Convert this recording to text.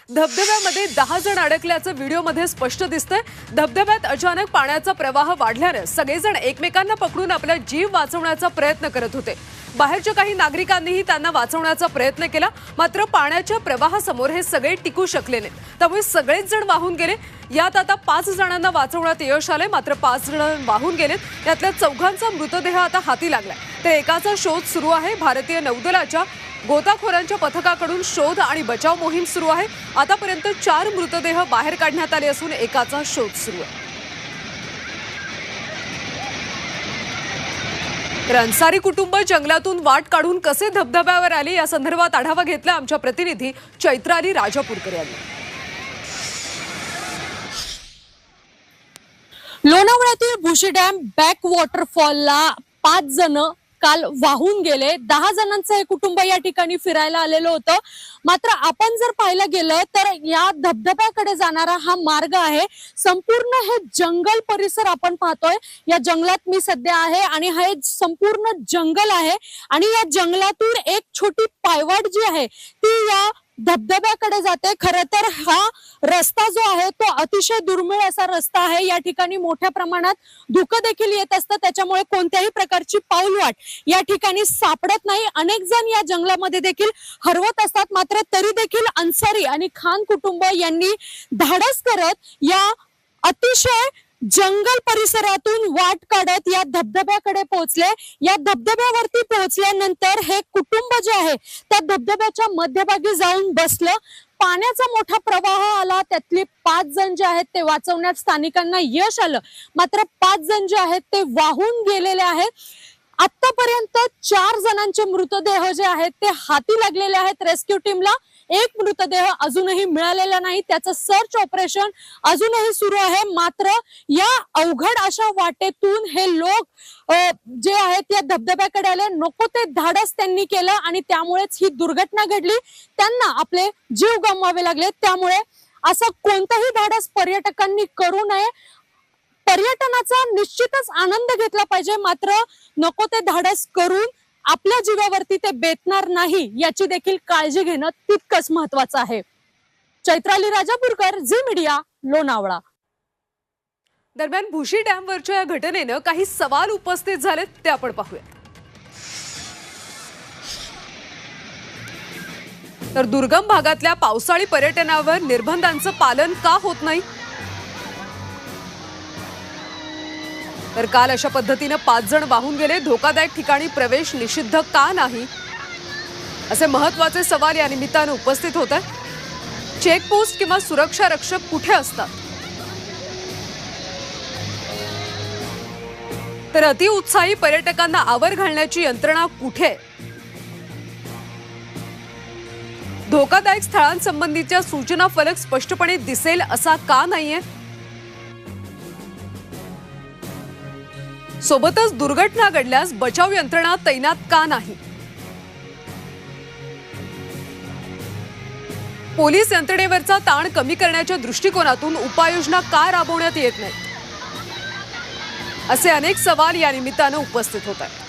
धबधब्यामध्ये 10 जण अडकल्याचं व्हिडिओमध्ये स्पष्ट दिसतंय। धबधब्यात अचानक पाण्याचा प्रवाह वाढल्याने सगळेजण एकमेकांना पकडून आपला जीव वाचवण्याचा प्रयत्न करत होते। बाहेरच्या काही नागरिकांनीही त्यांना वाचवण्याचा प्रयत्न केला, मात्र पाण्याच्या प्रवाहासमोर हे सगळे टिकू शकले नाही, त्यामुळे सगळेच जण वाहून गेले। यात आता 5 जणांना वाचवण्यात यश आले, मात्र 5 जण वाहून गेलेत। त्यातल्या 4घांचा मृतदेह आता हाती लागलाय, तर एकाचा शोध सुरू आहे। भारतीय नौदलाच्या गोताखोरांच्या पथकाकडून शोध आणि बचाव मोहीम सुरू आहे। आतापर्यंत 4 मृतदेह बाहेर काढण्यात आले असून एकाचा शोध सुरू आहे। तर अन्सारी कुटुंब जंगलातून वाट काढून कसे धबधब्यावर आले या संदर्भात आढावा घेतला आमच्या प्रतिनिधी चैत्राली राजापूरकर यांनी। लोणावळ्यातील भुशी डॅम बॅक वॉटरफॉलला 5 जण काल वाहून गेले। 10 जणांचं हे कुटुंब या ठिकाणी फिरायला आलेलं होतं। मात्र आपण जर पाहायला गेलं तर या धबधब्याकडे जाणारा हा मार्ग आहे, संपूर्ण हे जंगल परिसर आपण पाहतोय। या जंगलात मी सध्या आहे आणि हे संपूर्ण जंगल आहे आणि या जंगलातून एक छोटी पायवाट जी आहे ती या धबधब्याकडे जाते। खरं तर हा रस्ता जो आहे तो अतिशय दुर्मिळ असा रस्ता आहे। या ठिकाणी मोठ्या प्रमाणात धुकं देखील येत असतं, त्याच्यामुळे कोणत्याही प्रकारची पाऊलवाट या ठिकाणी सापडत नाही। अनेक जण या जंगलामध्ये देखील हरवत असतात, मात्र तरी देखील अन्सारी आणि खान कुटुंब यांनी धाडस करत या अतिशय जंगल परिसरातून वाट काढत या धबधब्याकडे पोहोचले। या धबधब्यावरती पोहोचल्यानंतर हे कुटुंब जे आहे त्या धबधब्याच्या मध्यभागी जाऊन बसलं। पाण्याचा मोठा प्रवाह आला, त्यातले 5 जण जे आहेत ते वाचवण्यात स्थानिकांना यश आलं, मात्र 5 जण जे आहेत ते वाहून गेलेले आहेत। आतापर्यंत 4 जणांचे मृतदेह जे आहेत ते हाती लागलेले आहेत रेस्क्यू टीमला। एक मृतदेह अजूनही मिळालेला नाही, त्याचं सर्च ऑपरेशन अजूनही सुरू आहे। मात्र या अवघड अशा वाटेतून हे लोक जे आहेत या धबधब्याकडे आले, नको ते धाडस त्यांनी केलं आणि त्यामुळेच ही दुर्घटना घडली। त्यांना आपले जीव गमवावे लागले, त्यामुळे असं कोणतंही धाडस पर्यटकांनी करू नये। पर्यटनाचा निश्चितच आनंद घेतला पाहिजे, मात्र नको ते धाडस करून आपल्या जीवावरती ते बेतणार नाही याची देखील काळजी घेणं तितकंच महत्त्वाचं आहे। चैत्राली राजापूरकर, झी मीडिया, लोणावळा। दरम्यान भुशी डॅमवरच्या या घटनेनं काही सवाल उपस्थित झालेत, ते आपण पाहूयात। तर दुर्गम भागातल्या पावसाळी पर्यटनावर निर्बंधांचं पालन का होत नाही? तर काल अशा पद्धतीने 5 जण वाहून गेले। धोकादायक ठिकाणी प्रवेश निषिद्ध का नाही, असे महत्त्वाचे सवाल या निमित्ताने उपस्थित होत आहेत। चेकपोस्ट किंवा सुरक्षा रक्षक कुठे असतात? तर अतिउत्साही पर्यटकांना आवर घालण्याची यंत्रणा कुठे? धोकादायक स्थळांसंबंधीच्या सूचना फलक स्पष्टपणे दिसेल असा का नाहीये? सोबतच दुर्घटना घडल्यास बचाव यंत्रणा तैनात का नाही? पोलीस यंत्रणेवरचा ताण कमी करण्याच्या दृष्टिकोनातून उपाययोजना का राबवण्यात येत नाहीत? असे अनेक सवाल या निमित्ताने उपस्थित होत आहेत।